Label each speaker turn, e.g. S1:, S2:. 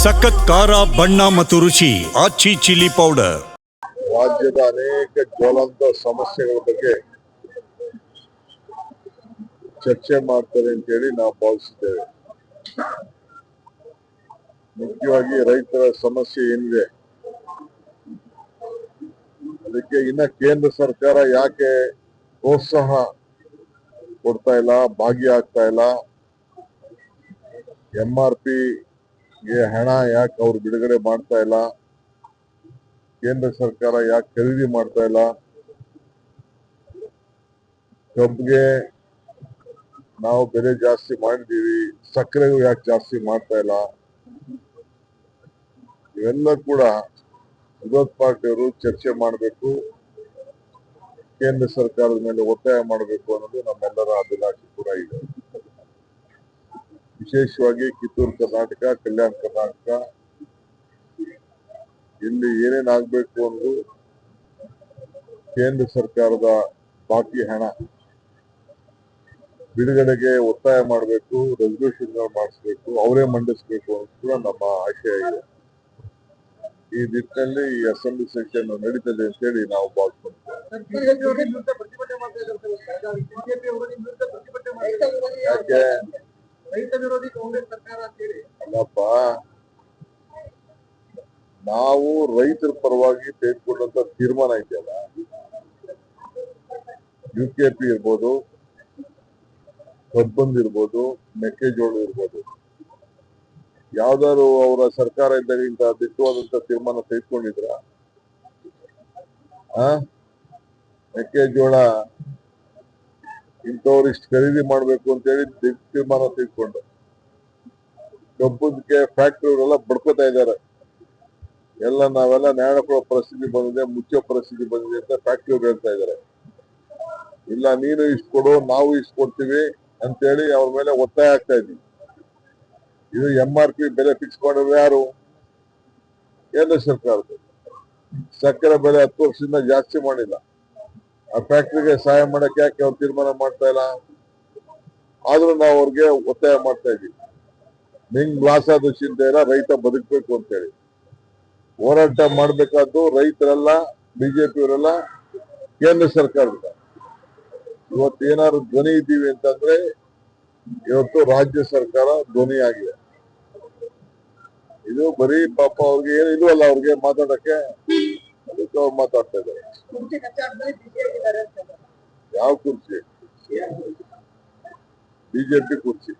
S1: ಸಖತ್ ಖಾರ ಬಣ್ಣ ಮತ್ತು ರುಚಿ ಆಚಿ ಚಿಲ್ಲಿ ಪೌಡರ್.
S2: ರಾಜ್ಯದ ಅನೇಕ ಜ್ವಲಂತ ಸಮಸ್ಯೆಗಳ ಬಗ್ಗೆ ಚರ್ಚೆ ಮಾಡ್ತಾರೆ ಅಂತೇಳಿ ನಾವು ಭಾವಿಸುತ್ತೇವೆ. ಮುಖ್ಯವಾಗಿ ರೈತರ ಸಮಸ್ಯೆ ಏನಿದೆ ಅದಕ್ಕೆ ಇನ್ನ ಕೇಂದ್ರ ಸರ್ಕಾರ ಯಾಕೆ ಪ್ರೋತ್ಸಾಹ ಕೊಡ್ತಾ ಇಲ್ಲ, ಭಾಗಿಯಾಗ್ತಾ ಇಲ್ಲ, MRP ಗೆ ಹಣ ಯಾಕೆ ಅವ್ರು ಬಿಡುಗಡೆ ಮಾಡ್ತಾ ಇಲ್ಲ, ಕೇಂದ್ರ ಸರ್ಕಾರ ಯಾಕೆ ಖರೀದಿ ಮಾಡ್ತಾ ಇಲ್ಲ, ಕಬ್ಬಿಗೆ ನಾವು ಬೆಲೆ ಜಾಸ್ತಿ ಮಾಡಿದೀವಿ, ಸಕ್ಕರೆಗೂ ಯಾಕೆ ಜಾಸ್ತಿ ಮಾಡ್ತಾ ಇಲ್ಲ, ಇವೆಲ್ಲ ಕೂಡ ವಿರೋಧ ಪಾರ್ಟಿಯವರು ಚರ್ಚೆ ಮಾಡಬೇಕು, ಕೇಂದ್ರ ಸರ್ಕಾರದ ಮೇಲೆ ಒತ್ತಾಯ ಮಾಡಬೇಕು ಅನ್ನೋದು ನಮ್ಮೆಲ್ಲರ ಅಭಿಲಾಷೆ ಕೂಡ ಇದೆ. ವಿಶೇಷವಾಗಿ ಕಿತ್ತೂರು ಕರ್ನಾಟಕ, ಕಲ್ಯಾಣ ಕರ್ನಾಟಕ ಇಲ್ಲಿ ಏನೇನಾಗಬೇಕು ಅನ್ನೋದು ಕೇಂದ್ರ ಸರ್ಕಾರದ ಬಾಕಿ ಹಣ ಬಿಡುಗಡೆಗೆ ಒತ್ತಾಯ ಮಾಡಬೇಕು, ರೆಸಲ್ಯೂಷನ್ ಮಾಡಿಸ್ಬೇಕು, ಅವರೇ ಮಂಡಿಸಬೇಕು ಅಂತ ಕೂಡ ನಮ್ಮ ಆಶಯ ಇದೆ. ಈ ನಿಟ್ಟಿನಲ್ಲಿ ಈ ಅಸೆಂಬ್ಲಿ ಸೆಷನ್ ನಡೀತದೆ ಅಂತ ಹೇಳಿ ನಾವು ಭಾವಿಸ್ಕೊಳ್ತೇವೆ. ಯಾಕೆ ಅಲ್ಲಪ್ಪ, ನಾವು ರೈತರ ಪರವಾಗಿ ತೆಗೆದುಕೊಂಡಂತ ತೀರ್ಮಾನ ಇದೆಯಲ್ಲ, UKP ಇರ್ಬೋದು, ಕಬ್ಬಂದ್ ಇರ್ಬೋದು, ಮೆಕ್ಕೆಜೋಳ ಇರ್ಬೋದು, ಯಾವ್ದಾದ್ರು ಅವರ ಸರ್ಕಾರ ಇದ್ದಾಗ ಇಂತ ದಿಟ್ಟವಾದಂತ ತೀರ್ಮಾನ ತೆಗೆದುಕೊಂಡಿದ್ರ? ಮೆಕ್ಕೆಜೋಳ ಇಂಥವ್ರಿಷ್ಟು ಖರೀದಿ ಮಾಡ್ಬೇಕು ಅಂತ ಹೇಳಿ ತೀರ್ಮಾನ ತೆಗೆದುಕೊಂಡು, ಕಬ್ಬಕ್ಕೆ ಫ್ಯಾಕ್ಟರಿಯವರೆಲ್ಲ ಬಡ್ಕೋತಾ ಇದ್ದಾರೆ. ಎಲ್ಲ ನಾವೆಲ್ಲ ನ್ಯಾಯ ಕೊಡೋ ಪರಿಸ್ಥಿತಿ ಬಂದಿದೆ, ಮುಚ್ಚೋ ಪರಿಸ್ಥಿತಿ ಬಂದಿದೆ ಅಂತ ಫ್ಯಾಕ್ಟರಿಯವ್ರು ಹೇಳ್ತಾ ಇದ್ದಾರೆ. ಇಲ್ಲ, ನೀನು ಇಷ್ಟು ಕೊಡು, ನಾವು ಇಷ್ಟು ಕೊಡ್ತೀವಿ ಅಂತೇಳಿ ಅವ್ರ ಮೇಲೆ ಒತ್ತಾಯ ಆಗ್ತಾ ಇದ್ವಿ. ಇದು MRP ಬೆಲೆ ಫಿಕ್ಸ್ ಮಾಡಿದ್ರೆ ಯಾರು? ಕೇಂದ್ರ ಸರ್ಕಾರದ. ಸಕ್ಕರೆ ಬೆಲೆ 10 ವರ್ಷದಿಂದ ಜಾಸ್ತಿ ಮಾಡಿಲ್ಲ. ಆ ಫ್ಯಾಕ್ಟರಿಗೆ ಸಹಾಯ ಮಾಡಕ್ಕೆ ಯಾಕೆ ಅವ್ರು ತೀರ್ಮಾನ ಮಾಡ್ತಾ ಇಲ್ಲ? ಆದ್ರೂ ನಾವು ಅವ್ರಿಗೆ ಒತ್ತಾಯ ಮಾಡ್ತಾ ಇದ್ವಿ, ನಿಂಗ್ ಲಾಸ್ ಆದ ಚಿಂತೆ ಇಲ್ಲ, ರೈತ ಬದುಕಬೇಕು ಅಂತೇಳಿ ಹೋರಾಟ ಮಾಡ್ಬೇಕಾದ್ದು ರೈತರೆಲ್ಲ, BJPಯವರೆಲ್ಲ, ಕೇಂದ್ರ ಸರ್ಕಾರದ. ಇವತ್ತೇನಾದ್ರು ಧ್ವನಿ ಇದ್ದೀವಿ ಅಂತಂದ್ರೆ ಇವತ್ತು ರಾಜ್ಯ ಸರ್ಕಾರ ಧ್ವನಿ ಆಗಿದೆ. ಇದು ಬರೀ ಪಾಪ ಅವ್ರಿಗೆ ಏನು ಇಲ್ವಲ್ಲ, ಅವ್ರಿಗೆ ಮಾತಾಡಕ್ಕೆ, ಅದಕ್ಕೆ ಅವ್ರು ಮಾತಾಡ್ತಾ ಇದ್ದಾರೆ. ಯಾವ ಕುರ್ಚಿ? BJP ಕುರ್ಚಿ.